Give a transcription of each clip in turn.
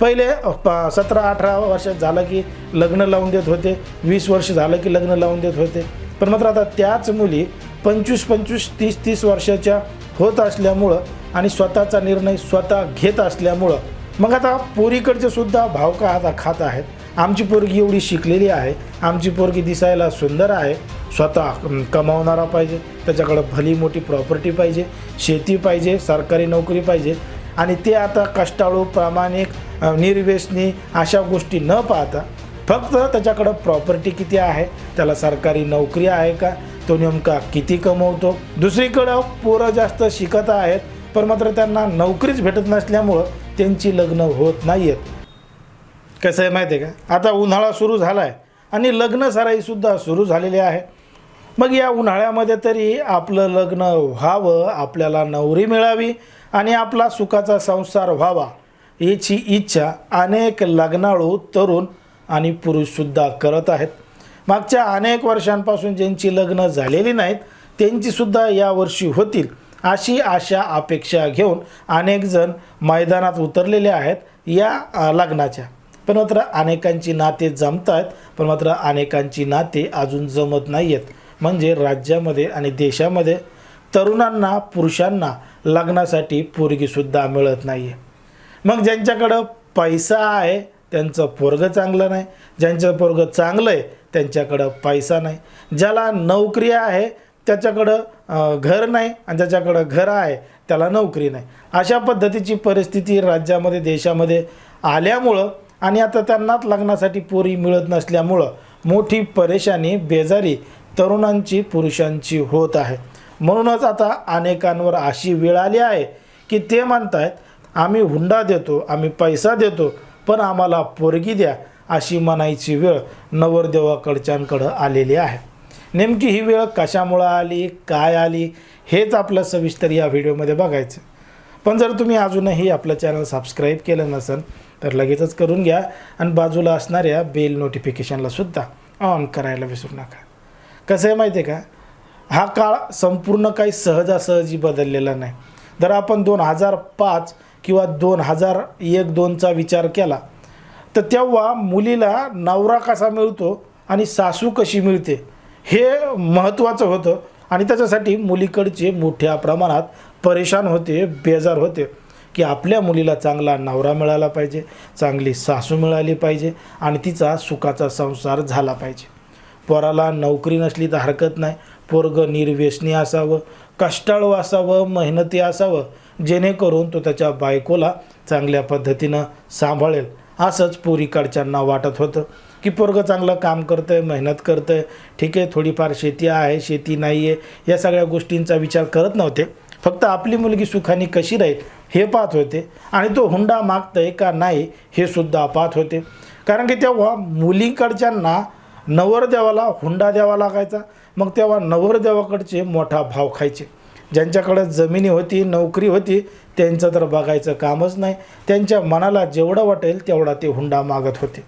पहिले 17-18 वर्षात झालं की लग्न लावून देत होते, 20 वर्ष झालं की लग्न लावून देत होते. पण मात्र आता त्याच मुली 25-25, 30-30 वर्षाच्या होत असल्यामुळं आणि स्वतःचा निर्णय स्वतः घेत असल्यामुळं मग आता पोरीकडचे सुद्धा भाव का आता खात आहेत. आमची पोरगी एवढी शिकलेली आहे, आमची पोरगी दिसायला सुंदर आहे, स्वतः कमावणारा पाहिजे, त्याच्याकडं भली मोठी प्रॉपर्टी पाहिजे, शेती पाहिजे, सरकारी नोकरी पाहिजे. आणि ते आता कष्टाळू, प्रामाणिक, निर्व्यसनी अशा गोष्टी न पाहता फक्त त्याच्याकडं प्रॉपर्टी किती आहे, त्याला सरकारी नोकरी आहे का, तो नेमका किती कमवतो. दुसरीकडं पोरं जास्त शिकत आहेत पण मात्र त्यांना नोकरीच भेटत नसल्यामुळं त्यांची लग्न होत नाही आहेत. कसं आहे माहिती आहे का, आता उन्हाळा सुरू झाला आहे आणि लग्न सराईसुद्धा सुरू झालेली आहे. मग या उन्हाळ्यामध्ये तरी आपलं लग्न व्हावं, आपल्याला नवरी मिळावी आणि आपला सुखाचा संसार व्हावा याची इच्छा अनेक लग्नाळू तरुण आणि पुरुषसुद्धा करत आहेत. मागच्या अनेक वर्षांपासून ज्यांची लग्न झालेली नाहीत त्यांचीसुद्धा यावर्षी होतील अशी आशा अपेक्षा घेऊन अनेक जण मैदानात उतरलेले आहेत या लग्नाच्या. पण मात्र अनेकांची नाते जमत आहेत, पण मात्र अनेकांची नाते अजून जमत नाही आहेत. म्हणजे राज्यामध्ये आणि देशामध्ये तरुणांना, पुरुषांना लग्नासाठी पोरगीसुद्धा मिळत नाही आहे. मग ज्यांच्याकडं पैसा आहे त्यांचं पोरगं चांगलं नाही, ज्यांचं पोरगं चांगलं आहे त्यांच्याकडं पैसा नाही, ज्याला नोकरी आहे त्याच्याकडं घर नाही आणि ज्याच्याकडं घर आहे त्याला नोकरी नाही. अशा पद्धतीची परिस्थिती राज्यामध्ये, देशामध्ये आल्यामुळं आणि आता त्यांनाच लग्नासाठी पोरी मिळत नसल्यामुळं मोठी परेशानी, बेजारी तरुणांची, पुरुषांची होत आहे. म्हणूनच आता अनेकांवर अशी वेळ आली आहे की ते म्हणत आहेत आम्ही हुंडा देतो, आम्ही पैसा देतो, पण आम्हाला पोरगी द्या अशी म्हणायची वेळ नवरदेवाकडच्यांकडं आलेली आहे. नेमकी ही वेळ कशामुळं आली, काय आली हेच आपलं सविस्तर या व्हिडिओमध्ये बघायचं. पण जर तुम्ही अजूनही आपलं चॅनल सबस्क्राईब केलं नसेल तर लगेचच करून घ्या आणि बाजूला असणाऱ्या बेल नोटिफिकेशनलासुद्धा ऑन करायला विसरू नका. कसं आहे माहिती आहे का, हा काळ संपूर्ण काही सहजासहजी बदललेला नाही. जर आपण 2005 किंवा 2001-2चा विचार केला तर तेव्हा मुलीला नवरा कसा मिळतो आणि सासू कशी मिळते हे महत्त्वाचं होतं आणि त्याच्यासाठी मुलीकडचे मोठ्या प्रमाणात परेशान होते, बेजार होते की आपल्या मुलीला चांगला नवरा मिळाला पाहिजे, चांगली सासू मिळाली पाहिजे आणि तिचा सुखाचा संसार झाला पाहिजे. पोराला नोकरी नसली तर हरकत नाही, पोरगं निर्व्यसनी असावं, कष्टाळू असावं, मेहनती असावं, जेणेकरून तो त्याच्या बायकोला चांगल्या पद्धतीनं सांभाळेल. असंच पोरीकडच्यांना वाटत होतं की पोरगं चांगलं काम करतं आहे, मेहनत करतं आहे, ठीक आहे, थोडीफार शेती आहे, शेती नाही आहे, या सगळ्या गोष्टींचा विचार करत नव्हते. फक्त आपली मुलगी सुखाने कशी राहील हे पाहत होते आणि तो हुंडा मागतंय का नाही हे सुद्धा पाहत होते. कारण की तेव्हा मुलीकडच्यांना नवरदेवाला हुंडा द्यावा लागायचा, मग तेव्हा नवरदेवाकडचे मोठा भाव खायचे. ज्यांच्याकडं जमिनी होती, नोकरी होती त्यांचं तर बघायचं कामच नाही, त्यांच्या मनाला जेवढं वाटेल तेवढा ते हुंडा मागत होते.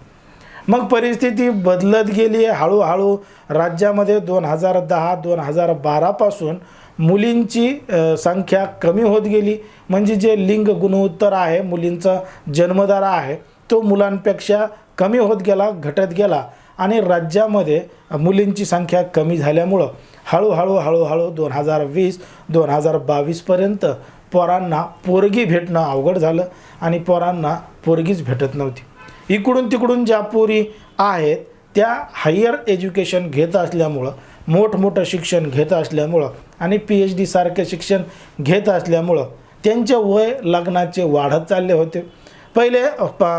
मग परिस्थिती बदलत गेली हळूहळू. राज्यामध्ये 2010-2012 पासून मुलींची संख्या कमी होत गेली. म्हणजे जे लिंग गुणोत्तर आहे, मुलींचा जन्मदर आहे तो मुलांपेक्षा कमी होत गेला, घटत गेला आणि राज्यामध्ये मुलींची संख्या कमी झाल्यामुळं हळूहळू 2020-2022 पर्यंत पोरांना पोरगी भेटणं अवघड झालं आणि पोरांना पोरगीच भेटत नव्हती. इकडून तिकडून ज्या पोरी आहेत त्या हायर एज्युकेशन घेत असल्यामुळं, मोठमोठं शिक्षण घेत असल्यामुळं आणि PhD सारखे शिक्षण घेत असल्यामुळं त्यांचे वय लग्नाचे वाढत चालले होते. पहिले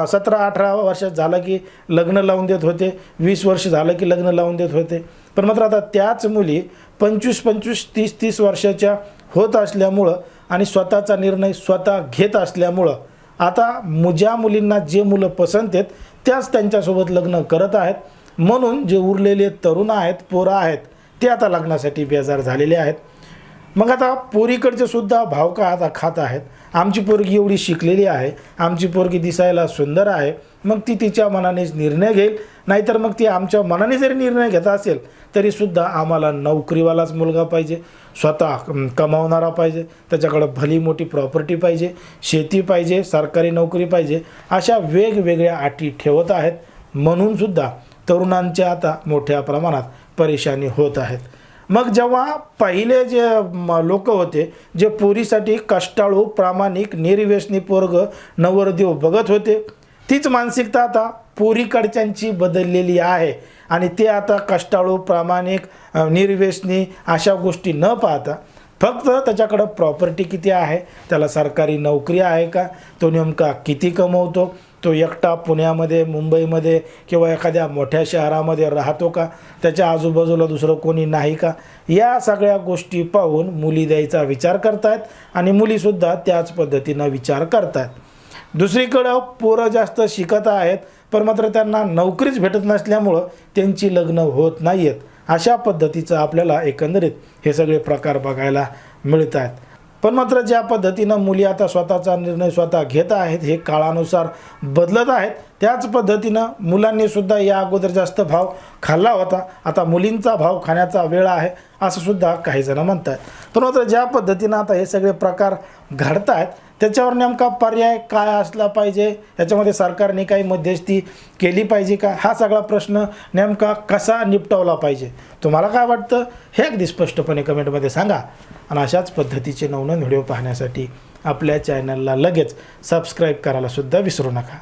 17-18 वर्षात झालं की लग्न लावून देत होते, 20 वर्ष झालं की लग्न लावून देत होते. पण मात्र आता त्याच मुली 25-25, 30-30 वर्षाच्या होत असल्यामुळं आणि स्वतःचा निर्णय स्वतः घेत असल्यामुळं आता ज्या मुलींना जे मुलं पसंत आहेत त्याच त्यांच्यासोबत लग्न करत आहेत. म्हणून जे उरलेले तरुण आहेत, पोरं आहेत ते आता लग्नासाठी बेजार झालेले आहेत. मग आता पोरीकडचे सुद्धा भाव का आता खात आहेत. आमची पोरगी एवढी शिकलेली आहे, आमची पोरगी दिसायला सुंदर आहे, मग ती तिच्या मनानेच निर्णय घेईल, नाहीतर मग ती आमच्या मनाने जरी निर्णय घेत असेल तरीसुद्धा आम्हाला नोकरीवालाच मुलगा पाहिजे, स्वतः कमावणारा पाहिजे, त्याच्याकडं भली मोठी प्रॉपर्टी पाहिजे, शेती पाहिजे, सरकारी नोकरी पाहिजे, अशा वेगवेगळ्या अटी ठेवत आहेत. म्हणूनसुद्धा तरुणांच्या आता मोठ्या प्रमाणात परेशानी होत आहेत. मग जेव्हा पहिले जे लोक होते, जे पोरीसाठी कष्टाळू, प्रामाणिक, निर्व्यसनी पोरग नवरदेव बघत होते, तीच मानसिकता आता पोरीकडच्यांची बदललेली आहे. आणि ते आता कष्टाळू, प्रामाणिक, निर्व्यसनी अशा गोष्टी न पाहता फक्त त्याच्याकडं प्रॉपर्टी किती आहे, त्याला सरकारी नोकरी आहे का, तो नेमका किती कमवतो, तो एकटा पुण्यामध्ये, मुंबईमध्ये किंवा एखाद्या मोठ्या शहरामध्ये राहतो का, त्याच्या आजूबाजूला दुसरं कोणी नाही का, या सगळ्या गोष्टी पाहून मुली द्यायचा विचार करतायत आणि मुलीसुद्धा त्याच पद्धतीनं विचार करतायत. दुसरीकडं पोरं जास्त शिकत आहेत, पण मात्र त्यांना नोकरीच भेटत नसल्यामुळं त्यांची लग्न होत नाही आहेत. अशा पद्धतीचं आपल्याला एकंदरीत हे सगळे प्रकार बघायला मिळत आहेत. पण मात्र ज्या पद्धतीनं मुली आता स्वतःचा निर्णय स्वतः घेत आहेत, हे काळानुसार बदलत आहेत. त्याच पद्धतीनं मुलांनीसुद्धा या अगोदर जास्त भाव खाल्ला होता, आता मुलींचा भाव खाण्याचा वेळ आहे असं सुद्धा काही जण म्हणतात. पण मात्र ज्या पद्धतीनं आता हे सगळे प्रकार घडत आहेत, त्याच्यावर नेमका पर्याय काय असला पाहिजे, याच्यामध्ये सरकारने काही मध्यस्थी केली पाहिजे का, हा सगळा प्रश्न नेमका कसा निपटवला पाहिजे, तुम्हाला काय वाटतं हे अगदी स्पष्टपणे कमेंटमध्ये सांगा. आणि अशाच पद्धतीचे नवनवीन व्हिडिओ पाहण्यासाठी आपल्या चॅनलला लगेच सबस्क्राईब करायला सुद्धा विसरू नका.